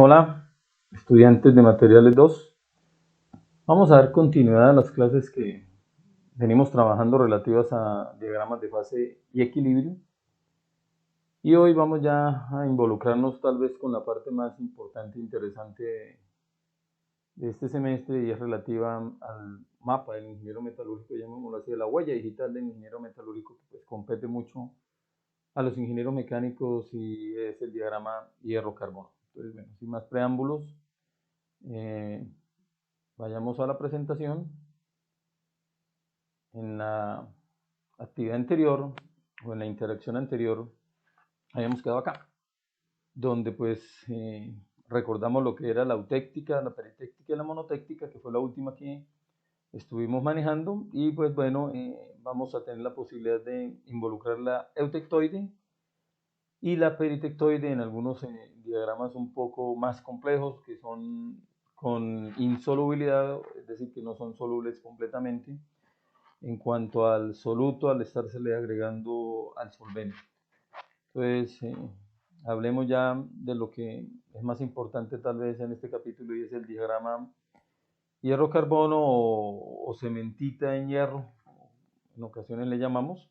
Hola, estudiantes de Materiales 2. Vamos a dar continuidad a las clases que venimos trabajando relativas a diagramas de fase y equilibrio. Y hoy vamos ya a involucrarnos tal vez con la parte más importante e interesante de este semestre, y es relativa al mapa del ingeniero metalúrgico, llamémoslo así, de la huella digital del ingeniero metalúrgico, que pues compete mucho a los ingenieros mecánicos, y es el diagrama hierro-carbono. Entonces, bueno, sin más preámbulos, eh, vayamos a la presentación. En la actividad anterior o en la interacción anterior habíamos quedado acá, donde pues recordamos lo que era la eutéctica, la peritéctica y la monotéctica, que fue la última que estuvimos manejando. Y pues bueno, vamos a tener la posibilidad de involucrar la eutectoide y la peritectoide en algunos diagramas un poco más complejos, que son con insolubilidad, es decir, que no son solubles completamente en cuanto al soluto, al estársele agregando al solvente. Entonces, hablemos ya de lo que es más importante tal vez en este capítulo, y es el diagrama hierro-carbono o cementita en hierro, en ocasiones le llamamos.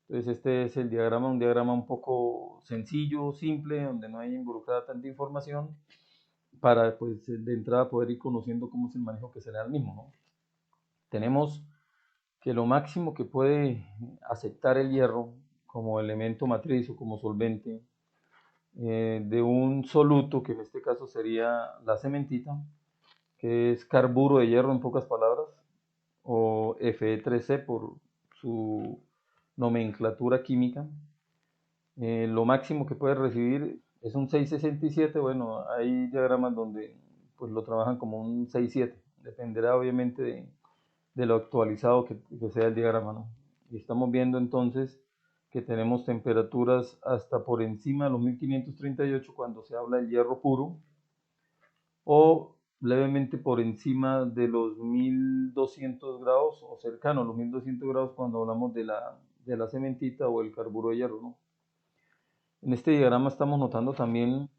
Entonces, este es el diagrama, un diagrama un poco sencillo, simple, donde no hay involucrada tanta información, para pues de entrada poder ir conociendo cómo es el manejo que se le da al mismo, ¿no? Tenemos que lo máximo que puede aceptar el hierro como elemento matriz o como solvente de un soluto, que en este caso sería la cementita, que es carburo de hierro en pocas palabras, o Fe3C por su nomenclatura química. Lo máximo que puede recibir es un 667. Bueno, hay diagramas donde pues lo trabajan como un 67, dependerá obviamente de lo actualizado que sea el diagrama, ¿no? Y estamos viendo entonces que tenemos temperaturas hasta por encima de los 1538 cuando se habla del hierro puro, o levemente por encima de los 1200 grados, o cercano a los 1200 grados cuando hablamos de la cementita o el carburo de hierro, ¿no? En este diagrama estamos notando también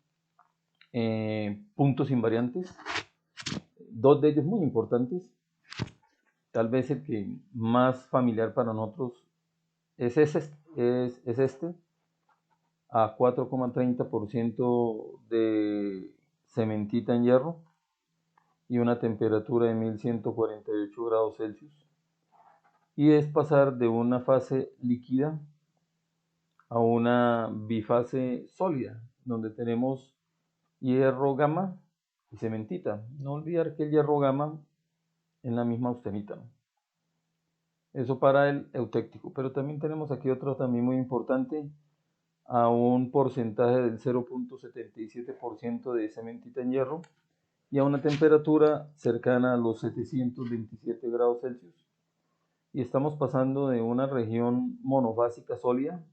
puntos invariantes, dos de ellos muy importantes. Tal vez el que más familiar para nosotros es este, a 4,30% de cementita en hierro y una temperatura de 1148 grados Celsius. Y es pasar de una fase líquida a una bifase sólida, donde tenemos hierro gamma y cementita. No olvidar que el hierro gamma es la misma austenita, ¿no? Eso para el eutéctico. Pero también tenemos aquí otro también muy importante, a un porcentaje del 0,77% de cementita en hierro y a una temperatura cercana a los 727 grados Celsius. Y estamos pasando de una región monofásica sólida,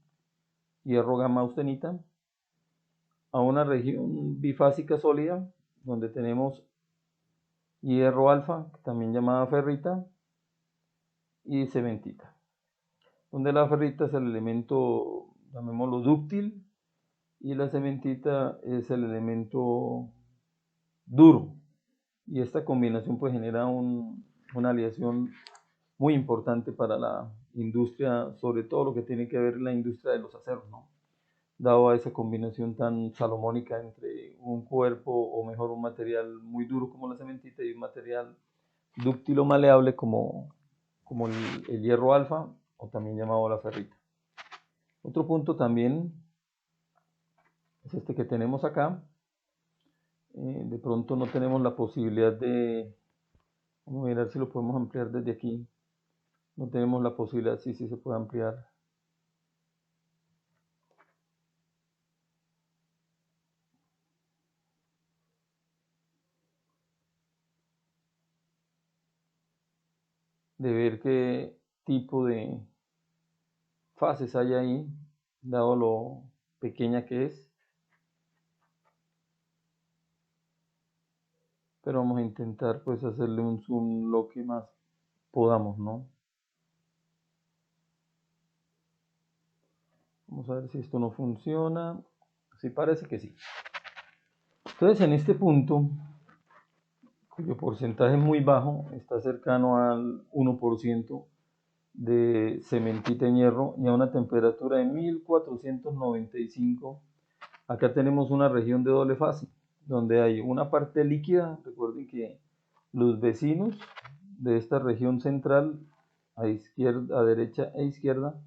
hierro gamma austenita, a una región bifásica sólida, donde tenemos hierro alfa, también llamada ferrita, y cementita, donde la ferrita es el elemento, llamémoslo dúctil, y la cementita es el elemento duro. Y esta combinación pues genera una aleación muy importante para la industria, sobre todo lo que tiene que ver la industria de los aceros, ¿no? Dado a esa combinación tan salomónica entre un cuerpo, o mejor un material muy duro como la cementita, y un material dúctil o maleable como el hierro alfa, o también llamado la ferrita. Otro punto también es este que tenemos acá. De pronto no tenemos la posibilidad de, vamos a mirar si lo podemos ampliar desde aquí. No tenemos la posibilidad, sí se puede ampliar. De ver qué tipo de fases hay ahí, dado lo pequeña que es. Pero vamos a intentar pues hacerle un zoom lo que más podamos, ¿no? Vamos a ver si esto no funciona. Sí, parece que sí. Entonces Entonces, en este punto, cuyo porcentaje es muy bajo, está cercano al 1% de cementita en hierro y a una temperatura de 1495, acá tenemos una región de doble fase, donde hay una parte líquida. Recuerden que los vecinos de esta región central, a izquierda, a derecha e izquierda,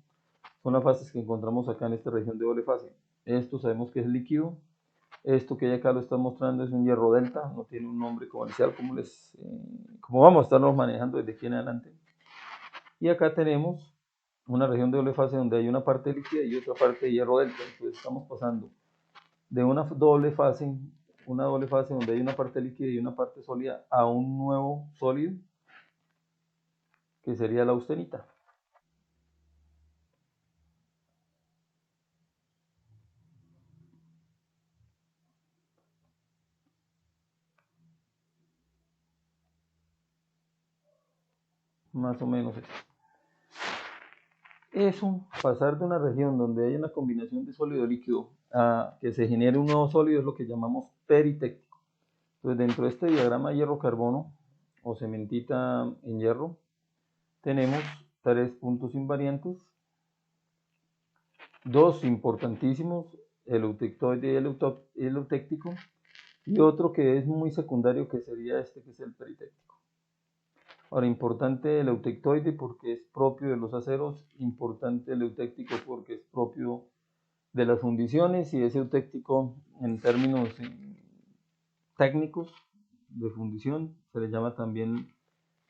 son las fases que encontramos acá en esta región de doble fase. Esto sabemos que es líquido. Esto que acá lo está mostrando es un hierro delta, no tiene un nombre comercial, como vamos a estarlo manejando desde aquí en adelante. Y acá tenemos una región de doble fase donde hay una parte líquida y otra parte de hierro delta. Entonces estamos pasando de una doble fase donde hay una parte líquida y una parte sólida, a un nuevo sólido que sería la austenita. Más o menos eso. Eso, pasar de una región donde hay una combinación de sólido y líquido a que se genere un nuevo sólido, es lo que llamamos peritéctico. Entonces, dentro de este diagrama hierro-carbono o cementita en hierro, tenemos tres puntos invariantes, dos importantísimos, el eutectoide y el eutéctico, y otro que es muy secundario, que sería este, que es el peritéctico. Ahora, importante el eutectoide porque es propio de los aceros, importante el eutéctico porque es propio de las fundiciones, y es eutéctico en términos técnicos de fundición. Se le llama también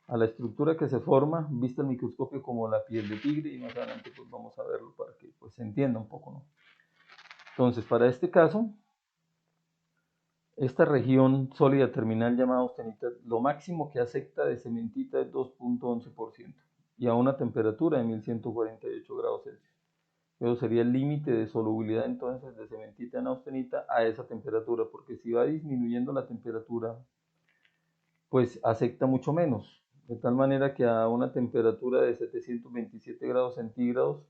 a la estructura que se forma, vista al microscopio, como la piel de tigre, y más adelante pues vamos a verlo para que pues se entienda un poco, ¿no? Entonces, para este caso, esta región sólida terminal llamada austenita, lo máximo que acepta de cementita es 2.11% y a una temperatura de 1148 grados Celsius. Eso sería el límite de solubilidad entonces de cementita en austenita a esa temperatura, porque si va disminuyendo la temperatura, pues acepta mucho menos, de tal manera que a una temperatura de 727 grados centígrados,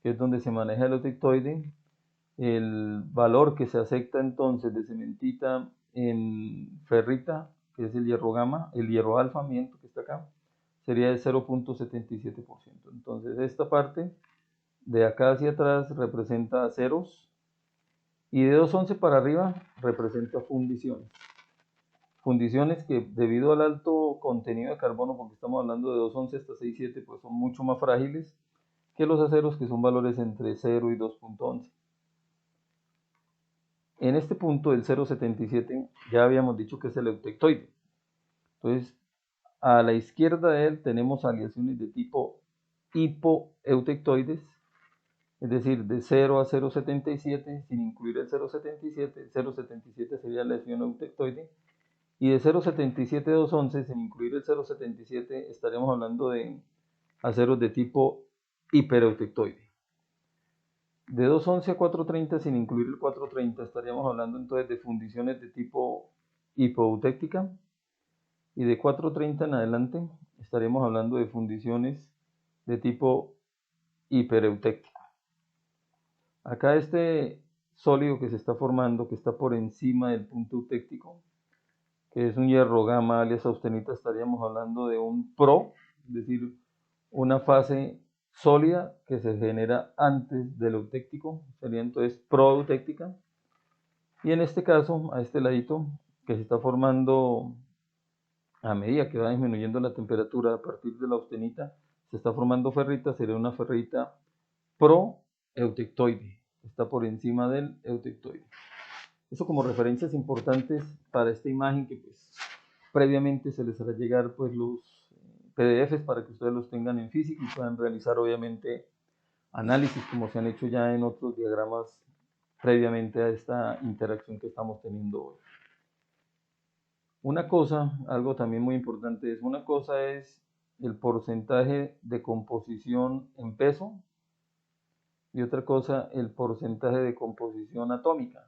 que es donde se maneja el eutectoide, el valor que se acepta entonces de cementita en ferrita, que es el hierro gamma, el hierro alfa, miento, que está acá, sería de 0.77%. Entonces esta parte de acá hacia atrás representa ceros, y de 211 para arriba representa fundiciones. Fundiciones que, debido al alto contenido de carbono, porque estamos hablando de 211 hasta 6.7, pues son mucho más frágiles que los aceros, que son valores entre 0 y 2.11. En este punto, el 0.77, ya habíamos dicho que es el eutectoide. Entonces, a la izquierda de él tenemos aleaciones de tipo hipoeutectoides, es decir, de 0 a 0.77, sin incluir el 0.77. El 0.77 sería la aleación eutectoide. Y de 0.77 a 211, sin incluir el 0.77, estaremos hablando de aceros de tipo hipereutectoide. De 211 a 430, sin incluir el 430, estaríamos hablando entonces de fundiciones de tipo hipoeutéctica. Y de 430 en adelante estaremos hablando de fundiciones de tipo hipereutéctica. Acá este sólido que se está formando, que está por encima del punto eutéctico, que es un hierro gamma alias austenita, estaríamos hablando de un pro, es decir, una fase sólida que se genera antes del eutéctico, sería entonces proeutéctica. Y en este caso, a este ladito, que se está formando a medida que va disminuyendo la temperatura a partir de la austenita, se está formando ferrita, sería una ferrita proeutectoide, está por encima del eutectoide. Eso como referencias importantes para esta imagen, que pues previamente se les hará llegar pues los PDFs para que ustedes los tengan en físico y puedan realizar obviamente análisis como se han hecho ya en otros diagramas previamente a esta interacción que estamos teniendo hoy. Una cosa, algo también muy importante, es una cosa es el porcentaje de composición en peso y otra cosa el porcentaje de composición atómica.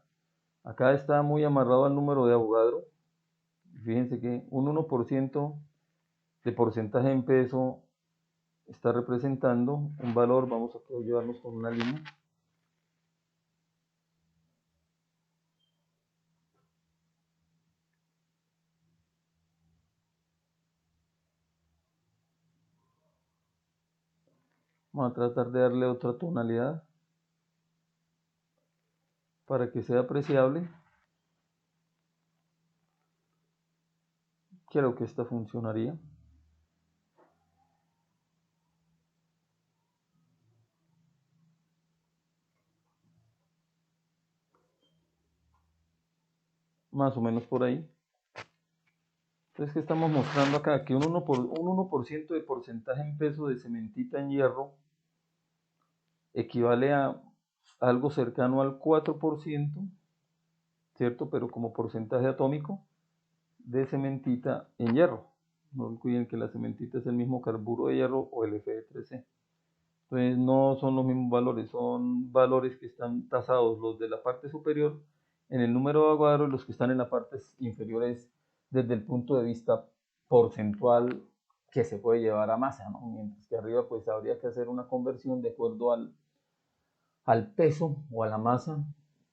Acá está muy amarrado al número de Avogadro. Fíjense que un 1% de porcentaje en peso está representando un valor, vamos a llevarnos con una línea, Vamos a tratar de darle otra tonalidad para que sea apreciable. Creo que esta funcionaría. Más o menos por ahí. Entonces, ¿qué estamos mostrando acá? Que un 1% de porcentaje en peso de cementita en hierro equivale a algo cercano al 4%, ¿cierto? Pero como porcentaje atómico de cementita en hierro. No olviden que la cementita es el mismo carburo de hierro o el Fe3C. Entonces no son los mismos valores, son valores que están tasados los de la parte superior en el número de Avogadro y los que están en la parte inferior es desde el punto de vista porcentual que se puede llevar a masa, ¿no? Mientras que arriba pues habría que hacer una conversión de acuerdo al peso o a la masa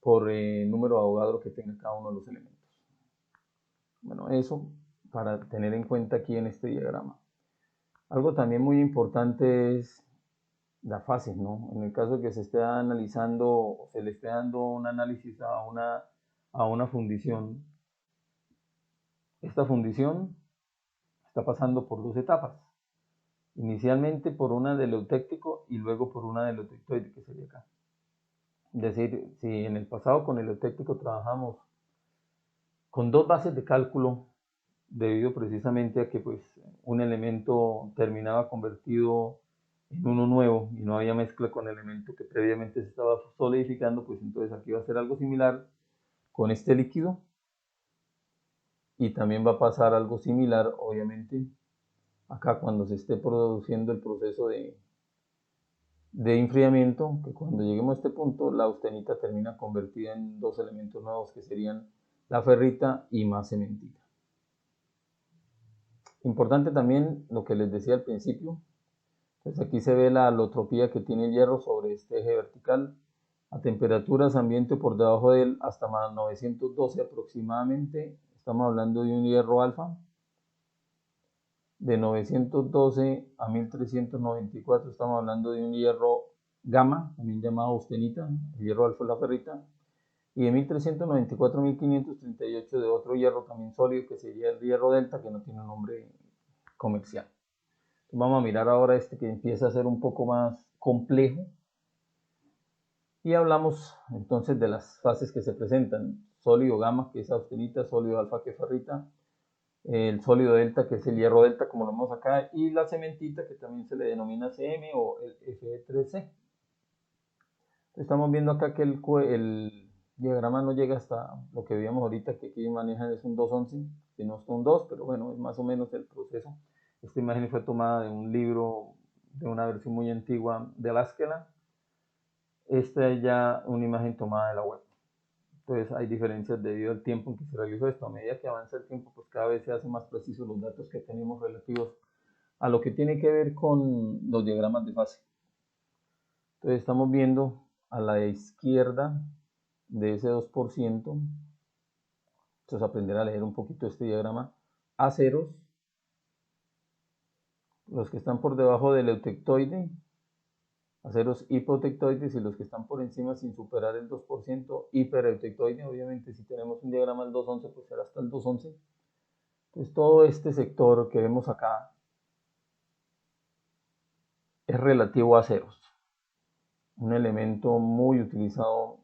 por número de Avogadro que tenga cada uno de los elementos. Bueno, eso para tener en cuenta aquí en este diagrama. Algo también muy importante es las fases, ¿no? En el caso de que se esté analizando o se le esté dando un análisis a una fundición, esta fundición está pasando por dos etapas. Inicialmente por una del eutéctico y luego por una del eutectoide, que sería acá. Es decir, si en el pasado con el eutéctico trabajamos con dos bases de cálculo, debido precisamente a que pues, un elemento terminaba convertido en uno nuevo y no había mezcla con el elemento que previamente se estaba solidificando, pues entonces aquí va a ser algo similar con este líquido y también va a pasar algo similar, obviamente, acá cuando se esté produciendo el proceso de enfriamiento, que cuando lleguemos a este punto la austenita termina convertida en dos elementos nuevos que serían la ferrita y más cementita. Importante también lo que les decía al principio, pues aquí se ve la alotropía que tiene el hierro sobre este eje vertical a temperaturas ambiente por debajo de él hasta más 912 aproximadamente. Estamos hablando de un hierro alfa. De 912 a 1394 estamos hablando de un hierro gamma, también llamado austenita, el hierro alfa es la ferrita. Y de 1394 a 1538 de otro hierro también sólido que sería el hierro delta, que no tiene un nombre comercial. Vamos a mirar ahora este que empieza a ser un poco más complejo. Y hablamos entonces de las fases que se presentan. Sólido gamma, que es austenita, sólido alfa, que es ferrita, el sólido delta, que es el hierro delta, como lo vemos acá, y la cementita, que también se le denomina CM o el Fe3C. Estamos viendo acá que el diagrama no llega hasta lo que veíamos ahorita, que aquí manejan es un 211, si no es un 2, pero bueno, es más o menos el proceso. Esta imagen fue tomada de un libro, de una versión muy antigua de Laskela. Esta es ya una imagen tomada de la web. Entonces hay diferencias debido al tiempo en que se realizó esto. A medida que avanza el tiempo, pues cada vez se hacen más precisos los datos que tenemos relativos a lo que tiene que ver con los diagramas de fase. Entonces estamos viendo a la izquierda de ese 2%, entonces aprender a leer un poquito este diagrama, a ceros, los que están por debajo del eutectoide, aceros hipotectoides, y los que están por encima sin superar el 2%, hipereutectoide. Obviamente si tenemos un diagrama del 211, pues será hasta el 211. Entonces todo este sector que vemos acá es relativo a ceros, un elemento muy utilizado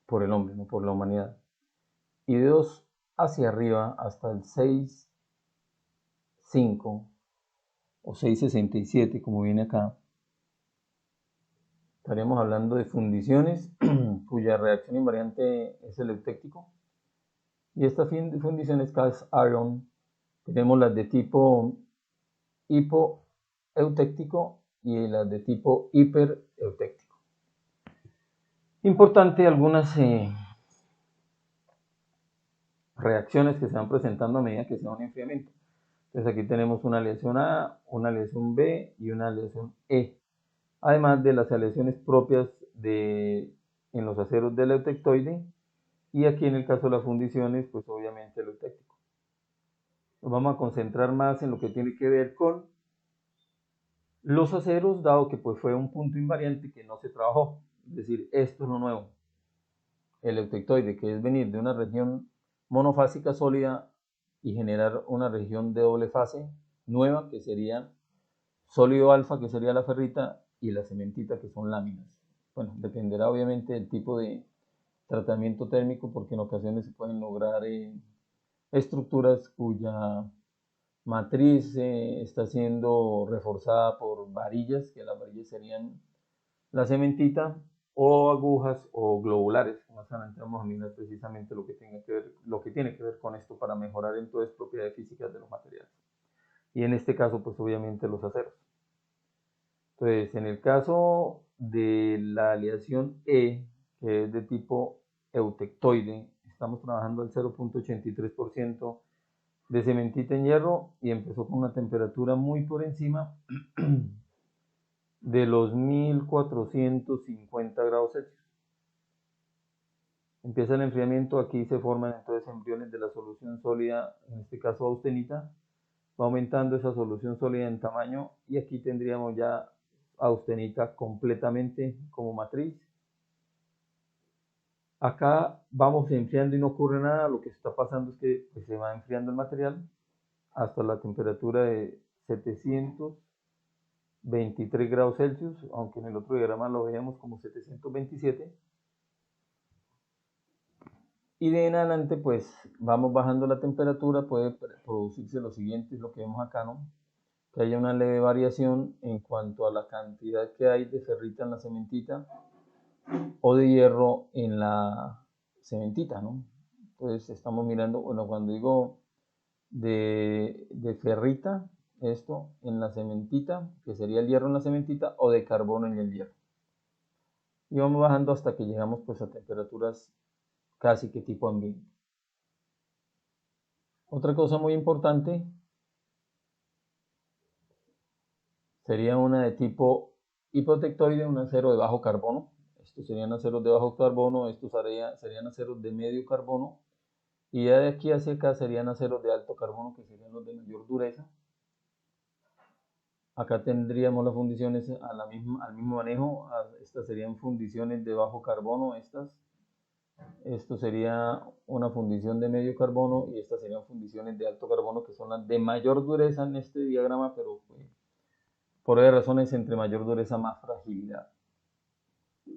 por el hombre, no por la humanidad. Y de 2 hacia arriba hasta el 6,5 o 6,67, como viene acá, estaríamos hablando de fundiciones cuya reacción invariante es el eutéctico. Y estas fundiciones cast iron, tenemos las de tipo hipoeutéctico y las de tipo hipereutéctico. Importante algunas reacciones que se van presentando a medida que se da un enfriamiento. Entonces aquí tenemos una aleación A, una aleación B y una aleación E. Además de las aleaciones propias en los aceros del eutectoide, y aquí en el caso de las fundiciones, pues obviamente el eutéctico. Nos vamos a concentrar más en lo que tiene que ver con Los aceros, dado que pues fue un punto invariante que no se trabajó, es decir, esto es lo nuevo. El eutectoide, que es venir de una región monofásica sólida y generar una región de doble fase nueva, que sería sólido alfa, que sería la ferrita, y la cementita, que son láminas. Bueno, dependerá obviamente del tipo de tratamiento térmico, porque en ocasiones se pueden lograr estructuras cuya matriz está siendo reforzada por varillas, que las varillas serían la cementita, o agujas o globulares, que más adelante vamos a mirar precisamente lo que tiene que ver con esto para mejorar entonces propiedades físicas de los materiales. Y en este caso, pues obviamente los aceros. Entonces, en el caso de la aleación E, que es de tipo eutectoide, estamos trabajando al 0.83% de cementita en hierro y empezó con una temperatura muy por encima de los 1450 grados Celsius. Empieza el enfriamiento, aquí se forman entonces embriones de la solución sólida, en este caso austenita, va aumentando esa solución sólida en tamaño y aquí tendríamos ya austenita completamente como matriz. Acá vamos enfriando y no ocurre nada, lo que está pasando es que pues, se va enfriando el material hasta la temperatura de 723 grados Celsius, aunque en el otro diagrama lo veíamos como 727. Y de en adelante, pues vamos bajando la temperatura, puede producirse lo siguiente, es lo que vemos acá, ¿no? Que haya una leve variación en cuanto a la cantidad que hay de ferrita en la cementita o de hierro en la cementita, ¿no? Entonces estamos mirando, bueno, cuando digo de ferrita, esto en la cementita, que sería el hierro en la cementita, o de carbono en el hierro. Y vamos bajando hasta que llegamos pues a temperaturas casi que tipo ambiente. Otra cosa muy importante sería una de tipo hipotectoide, un acero de bajo carbono. Estos serían aceros de bajo carbono, estos serían aceros de medio carbono. Y ya de aquí hacia acá serían aceros de alto carbono, que serían los de mayor dureza. Acá tendríamos las fundiciones al mismo manejo. Estas serían fundiciones de bajo carbono, Esto sería una fundición de medio carbono y estas serían fundiciones de alto carbono, que son las de mayor dureza en este diagrama, pero por razones entre mayor dureza más fragilidad.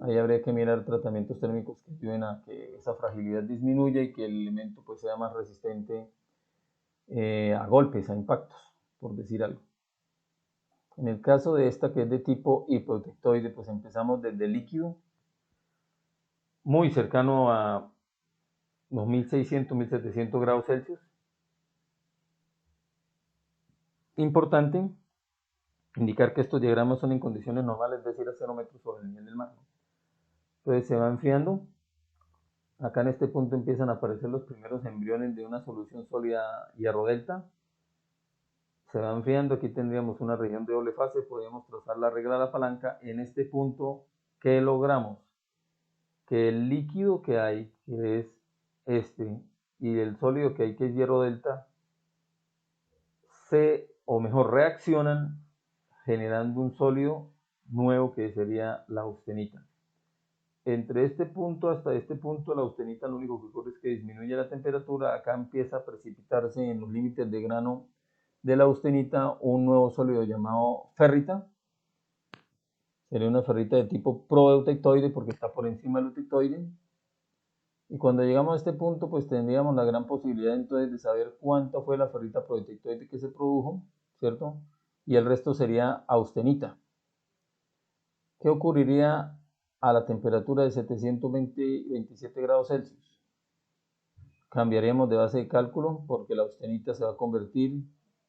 Ahí habría que mirar tratamientos térmicos que ayuden a que esa fragilidad disminuya y que el elemento pues sea más resistente a golpes, a impactos, por decir algo. En el caso de esta que es de tipo hipotectoide, pues empezamos desde el líquido, muy cercano a los 1600, 1700 grados Celsius. Importante indicar que estos diagramas son en condiciones normales, es decir, a 0 metros sobre el nivel del mar. Entonces se va enfriando. Acá en este punto empiezan a aparecer los primeros embriones de una solución sólida hierro delta. Se va enfriando, aquí tendríamos una región de doble fase, podemos trazar la regla de la palanca. En este punto, ¿qué logramos? Que el líquido que hay, que es este, y el sólido que hay, que es hierro delta, o mejor, reaccionan generando un sólido nuevo que sería la austenita. Entre este punto hasta este punto, la austenita lo único que ocurre es que disminuye la temperatura. Acá empieza a precipitarse en los límites de grano de la austenita un nuevo sólido llamado ferrita. Sería una ferrita de tipo proeutectoide porque está por encima del eutectoide. Y cuando llegamos a este punto, pues tendríamos la gran posibilidad entonces de saber cuánta fue la ferrita proeutectoide que se produjo, ¿cierto? Y el resto sería austenita. ¿Qué ocurriría a la temperatura de 727 grados Celsius? Cambiaríamos de base de cálculo porque la austenita se va a convertir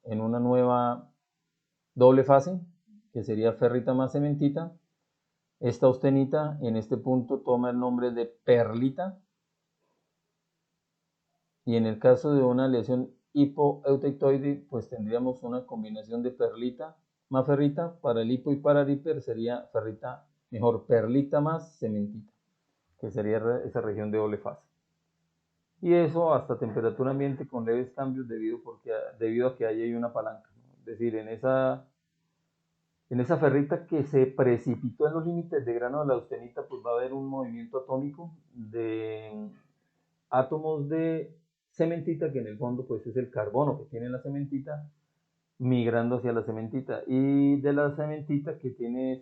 en una nueva doble fase, que sería ferrita más cementita. Esta austenita en este punto toma el nombre de perlita. Y en el caso de una aleación hipoeutectoide, pues tendríamos una combinación de perlita más ferrita. Para el hipo y para el hiper sería ferrita, mejor, perlita más cementita, que sería esa región de doble fase. Y eso hasta temperatura ambiente con leves cambios debido a que ahí hay una palanca, ¿no? Es decir, en esa En esa ferrita que se precipitó en los límites de grano de la austenita, pues va a haber un movimiento atómico de átomos de cementita, que en el fondo pues es el carbono que tiene la cementita, migrando hacia la cementita, y de la cementita que tiene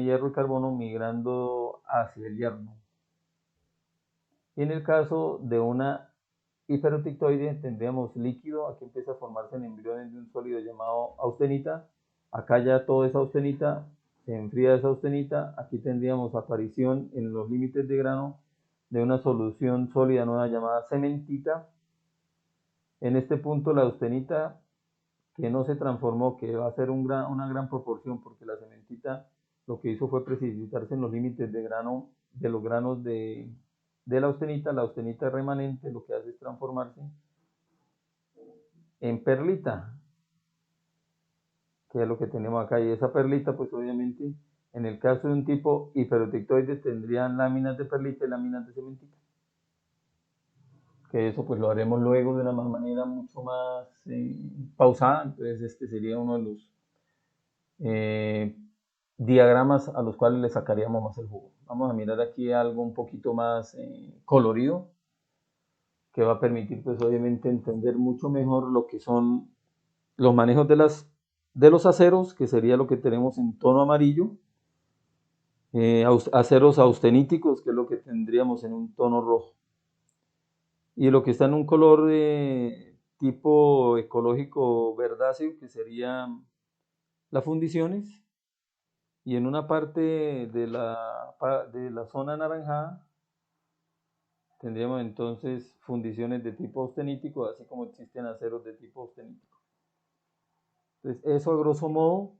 hierro y carbono migrando hacia el hierro. Y en el caso de una hiperotictoide tendríamos líquido, aquí empieza a formarse el embrión de un sólido llamado austenita, acá ya toda esa austenita, se enfría esa austenita, aquí tendríamos aparición en los límites de grano de una solución sólida nueva llamada cementita. En este punto la austenita que no se transformó, que va a ser una gran proporción, porque la cementita lo que hizo fue precipitarse en los límites de grano, de los granos de la austenita remanente lo que hace es transformarse en perlita, que es lo que tenemos acá, y esa perlita pues obviamente en el caso de un tipo hiperotictoide tendrían láminas de perlita y láminas de cementita, que eso pues lo haremos luego de una manera mucho más pausada. Entonces este sería uno de los diagramas a los cuales le sacaríamos más el jugo. Vamos a mirar aquí algo un poquito más colorido, que va a permitir pues obviamente entender mucho mejor lo que son los manejos de los aceros, que sería lo que tenemos en tono amarillo, aceros austeníticos, que es lo que tendríamos en un tono rojo, y lo que está en un color de tipo ecológico verdáceo, que serían las fundiciones, y en una parte de la zona anaranjada tendríamos entonces fundiciones de tipo austenítico, así como existen aceros de tipo austenítico. Entonces, eso a grosso modo,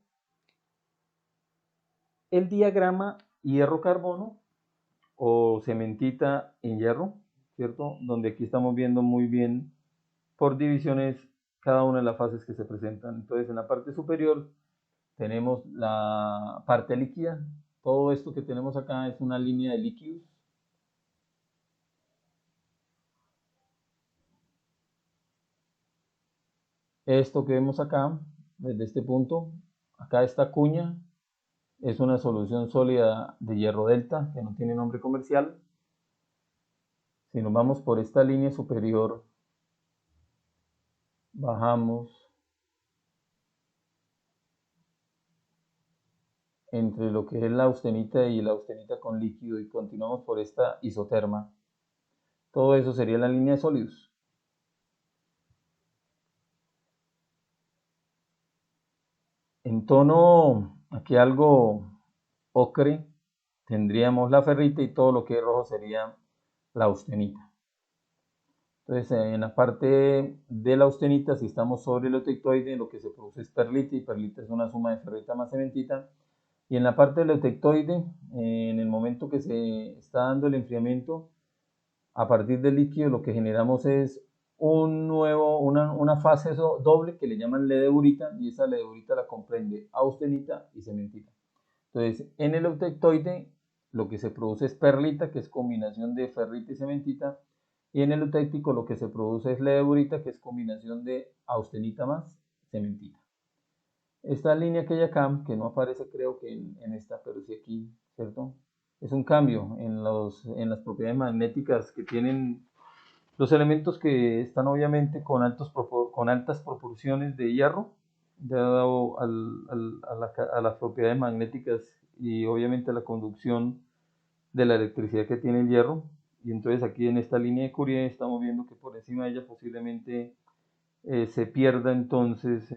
el diagrama hierro-carbono o cementita en hierro, ¿cierto? Donde aquí estamos viendo muy bien por divisiones cada una de las fases que se presentan. Entonces, en la parte superior tenemos la parte líquida. Todo esto que tenemos acá es una línea de líquidos. Esto que vemos acá, desde este punto, acá esta cuña, es una solución sólida de hierro delta, que no tiene nombre comercial. Si nos vamos por esta línea superior, bajamos entre lo que es la austenita y la austenita con líquido y continuamos por esta isoterma. Todo eso sería la línea de sólidos. En tono, aquí algo ocre, tendríamos la ferrita y todo lo que es rojo sería la austenita. Entonces, en la parte de la austenita, si estamos sobre el eutectoide, lo que se produce es perlita, y perlita es una suma de ferrita más cementita. Y en la parte del eutectoide, en el momento que se está dando el enfriamiento, a partir del líquido lo que generamos es una fase doble que le llaman ledeurita, y esa ledeurita la comprende austenita y cementita. Entonces, en el eutectoide lo que se produce es perlita, que es combinación de ferrita y cementita, y en el eutéctico lo que se produce es ledeurita, que es combinación de austenita más cementita. Esta línea que hay acá, que no aparece creo que en esta, pero sí aquí, ¿cierto? Es un cambio en las propiedades magnéticas que tienen los elementos que están obviamente con altas proporciones de hierro, dado a las propiedades magnéticas y obviamente a la conducción de la electricidad que tiene el hierro. Y entonces aquí en esta línea de Curie estamos viendo que por encima de ella posiblemente se pierda entonces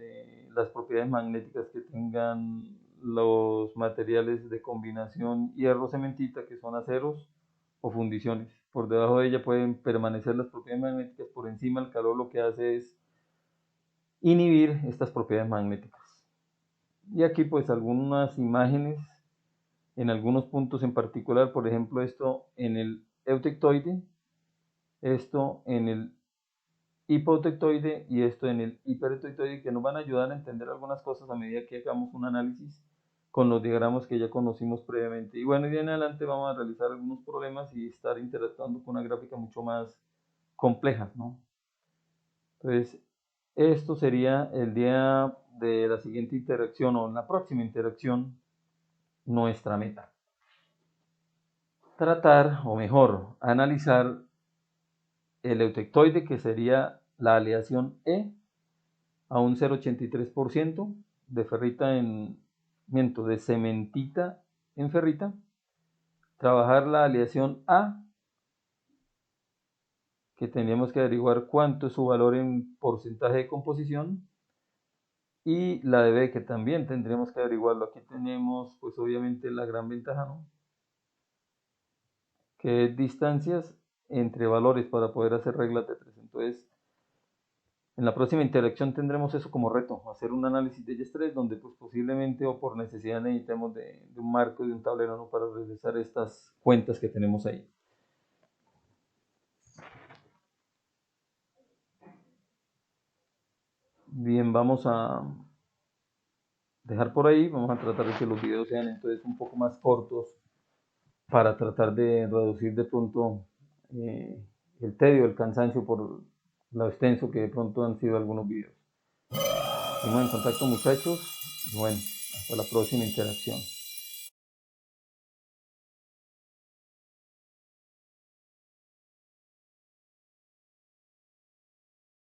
las propiedades magnéticas que tengan los materiales de combinación hierro-cementita, que son aceros o fundiciones. Por debajo de ella pueden permanecer las propiedades magnéticas, por encima el calor lo que hace es inhibir estas propiedades magnéticas. Y aquí pues algunas imágenes en algunos puntos en particular, por ejemplo esto en el eutectoide, esto en el hipotectoide y esto en el hipertectoide, que nos van a ayudar a entender algunas cosas a medida que hagamos un análisis con los diagramas que ya conocimos previamente. Y bueno, y de en adelante vamos a realizar algunos problemas y estar interactuando con una gráfica mucho más compleja, ¿no? Entonces, esto sería el día de la siguiente interacción o en la próxima interacción nuestra meta. Tratar, o mejor, analizar el eutectoide, que sería la aleación E, a un 0,83% de ferrita de cementita en ferrita. Trabajar la aleación A, que tendríamos que averiguar cuánto es su valor en porcentaje de composición, y la de B, que también tendríamos que averiguarlo. Aquí tenemos pues obviamente la gran ventaja, ¿no?, que es distancias entre valores para poder hacer reglas de 3. Entonces, en la próxima interacción tendremos eso como reto, hacer un análisis de Y3, donde pues posiblemente o por necesidad necesitemos de un marco, de un tablero, ¿no?, para realizar estas cuentas que tenemos ahí. Bien, vamos a dejar por ahí, vamos a tratar de que los videos sean entonces un poco más cortos para tratar de reducir de pronto el tedio, el cansancio por lo extenso que de pronto han sido algunos videos. Seguimos en contacto, muchachos, y bueno, hasta la próxima interacción.